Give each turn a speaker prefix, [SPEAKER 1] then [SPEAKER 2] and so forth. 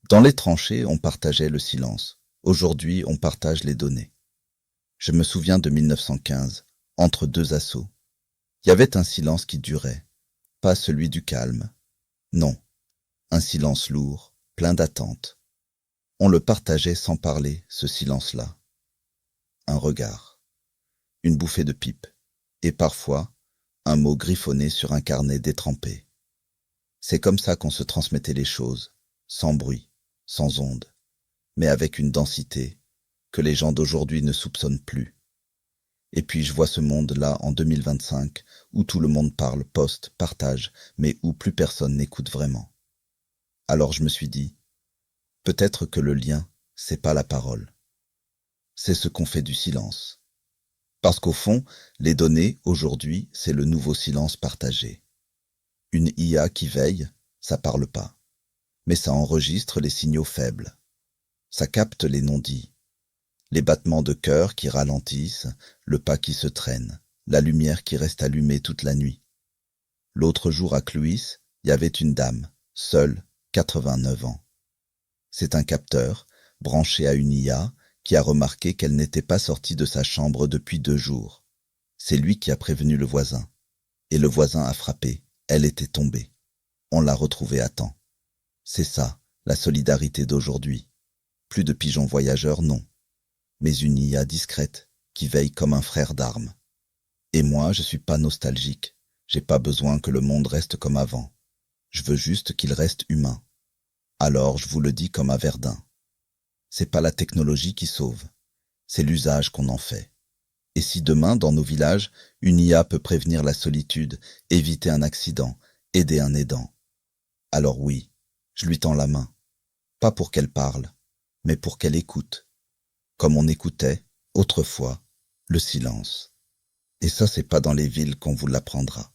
[SPEAKER 1] Dans les tranchées, on partageait le silence. Aujourd'hui, on partage les données. Je me souviens de 1915, entre deux assauts. Il y avait un silence qui durait, pas celui du calme. Non, un silence lourd, plein d'attente. On le partageait sans parler, ce silence-là. Un regard, une bouffée de pipe, et parfois, un mot griffonné sur un carnet détrempé. C'est comme ça qu'on se transmettait les choses, sans bruit, sans ondes, mais avec une densité que les gens d'aujourd'hui ne soupçonnent plus. Et puis je vois ce monde-là en 2025, où tout le monde parle, poste, partage, mais où plus personne n'écoute vraiment. Alors je me suis dit, peut-être que le lien, c'est pas la parole. C'est ce qu'on fait du silence. Parce qu'au fond, les données, aujourd'hui, c'est le nouveau silence partagé. Une IA qui veille, ça parle pas. Mais ça enregistre les signaux faibles. Ça capte les non-dits. Les battements de cœur qui ralentissent, le pas qui se traîne, la lumière qui reste allumée toute la nuit. L'autre jour à Cluis, il y avait une dame, seule, 89 ans. C'est un capteur, branché à une IA, qui a remarqué qu'elle n'était pas sortie de sa chambre depuis 2 jours. C'est lui qui a prévenu le voisin. Et le voisin a frappé. Elle était tombée. On l'a retrouvée à temps. C'est ça, la solidarité d'aujourd'hui. Plus de pigeons voyageurs, non. Mais une IA discrète, qui veille comme un frère d'armes. Et moi, je suis pas nostalgique. J'ai pas besoin que le monde reste comme avant. Je veux juste qu'il reste humain. Alors, je vous le dis comme à Verdun. C'est pas la technologie qui sauve. C'est l'usage qu'on en fait. Et si demain, dans nos villages, une IA peut prévenir la solitude, éviter un accident, aider un aidant, alors oui, je lui tends la main. Pas pour qu'elle parle, mais pour qu'elle écoute. Comme on écoutait, autrefois, le silence. Et ça, c'est pas dans les villes qu'on vous l'apprendra.